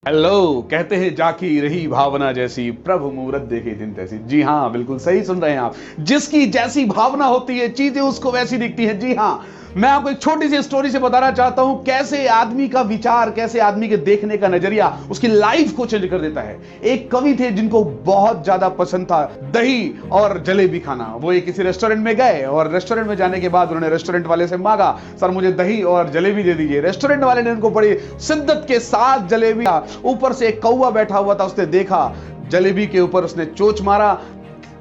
Hello, कहते हैं जाकी रही भावना जैसी, प्रभु मुहूर्त देखे दिन तैसी। जी हाँ, बिल्कुल सही सुन रहे हैं आप। जिसकी जैसी भावना होती है, चीजें उसको वैसी दिखती है। जी हाँ, मैं आपको एक छोटी सी स्टोरी से बताना चाहता हूं, कैसे आदमी का विचार, कैसे आदमी के देखने का नजरिया उसकी लाइफ को चेंज कर देता है। एक कवि थे जिनको बहुत ज्यादा पसंद था दही और जलेबी खाना। वो एक किसी रेस्टोरेंट में गए और रेस्टोरेंट में जाने के बाद उन्होंने रेस्टोरेंट वाले से मांगा, सर मुझे दही और जलेबी दे दीजिए। रेस्टोरेंट वाले ने उनको बड़ी शिद्दत के साथ जलेबी, ऊपर से एक कौवा बैठा हुआ था, उसने देखा जलेबी के ऊपर, उसने चोंच मारा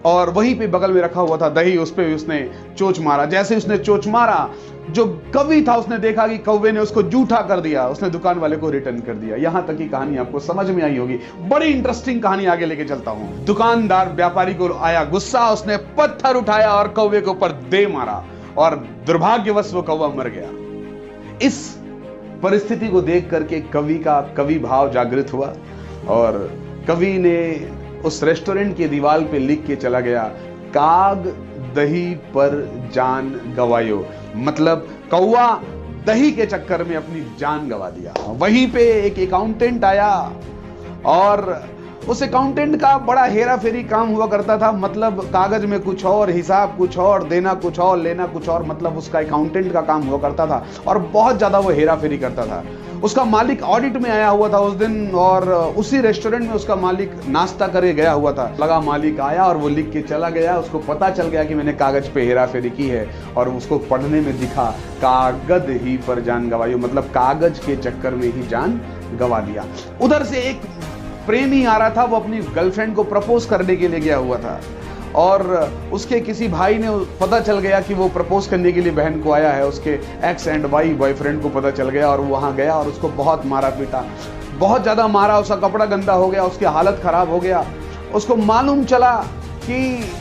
और वहीं पे बगल में रखा हुआ था दही, उस पे भी उसने चोंच मारा। जैसे उसने चोंच मारा, जो कवि था उसने देखा कि कौवे ने उसको जूठा कर दिया, उसने दुकान वाले को रिटर्न कर दिया। यहां तक की कहानी आपको समझ में आई होगी। बड़ी इंटरेस्टिंग कहानी आगे लेके चलता हूं। दुकानदार व्यापारी को आया गुस्सा, उसने पत्थर उठाया और कौवे के ऊपर दे मारा और दुर्भाग्यवश वो कौवा मर गया। इस परिस्थिति को देख करके कवि का कवि भाव जागृत हुआ और कवि ने उस रेस्टोरेंट की दीवार पे लिख के चला गया, काग दही पर जान गवायो। मतलब कौवा दही के चक्कर में अपनी जान गवा दिया। वहीं पे एक अकाउंटेंट आया और उस अकाउंटेंट का बड़ा हेरा फेरी काम हुआ करता था। मतलब कागज में कुछ और, हिसाब कुछ और, देना कुछ और, लेना कुछ और। मतलब उसका अकाउंटेंट का काम हुआ करता था और बहुत ज्यादा वो हेरा फेरी करता था। उसका मालिक ऑडिट में आया हुआ था उस दिन और उसी रेस्टोरेंट में उसका मालिक नाश्ता करके गया हुआ था। लगा मालिक आया और वो लिख के चला गया। उसको पता चल गया कि मैंने कागज पे हेरा फेरी की है और उसको पढ़ने में दिखा, कागज ही पर जान गवायो। मतलब कागज के चक्कर में ही जान गवा दिया। उधर से एक प्रेमी आ रहा था, वो अपनी गर्लफ्रेंड को प्रपोज करने के लिए गया हुआ था और उसके किसी भाई ने पता चल गया कि वो प्रपोज करने के लिए बहन को आया है। उसके एक्स एंड वाई बॉयफ्रेंड को पता चल गया और वो वहां गया और उसको बहुत मारा पीटा, बहुत ज्यादा मारा। उसका कपड़ा गंदा हो गया, उसकी हालत खराब हो गया। उसको मालूम चला कि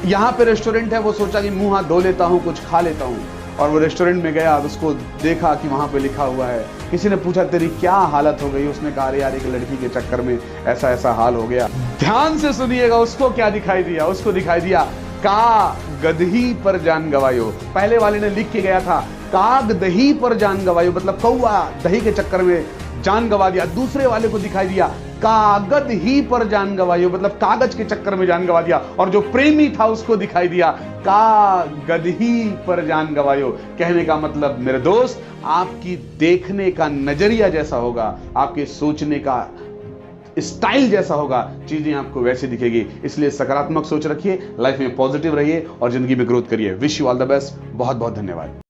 यहाँ पे रेस्टोरेंट है। वो सोचा कि मुंह हाथ धो लेता हूँ, कुछ खा लेता हूँ और वो रेस्टोरेंट में गया। उसको देखा कि वहां पे लिखा हुआ है। किसी ने पूछा तेरी क्या हालत हो गई? उसने कहा अरे यार, एक लड़की के चक्कर में ऐसा ऐसा हाल हो गया। ध्यान से सुनिएगा, उसको क्या दिखाई दिया? उसको दिखाई दिया, का गदही पर जान गवायो। पहले वाले ने लिख के गया था काग दही पर जान गवायो, मतलब कौवा दही के चक्कर में जान गवा दिया। दूसरे वाले को दिखाई दिया कागज ही पर जान गवायो, मतलब कागज के चक्कर में जान गवा दिया। और जो प्रेमी था उसको दिखाई दिया कागज ही पर जान गवायो। कहने का मतलब मेरे दोस्त, आपकी देखने का नजरिया जैसा होगा, आपके सोचने का स्टाइल जैसा होगा, चीजें आपको वैसे दिखेगी। इसलिए सकारात्मक सोच रखिए, लाइफ में पॉजिटिव रहिए और जिंदगी में ग्रोथ करिए। Wish you all the best. बहुत बहुत धन्यवाद।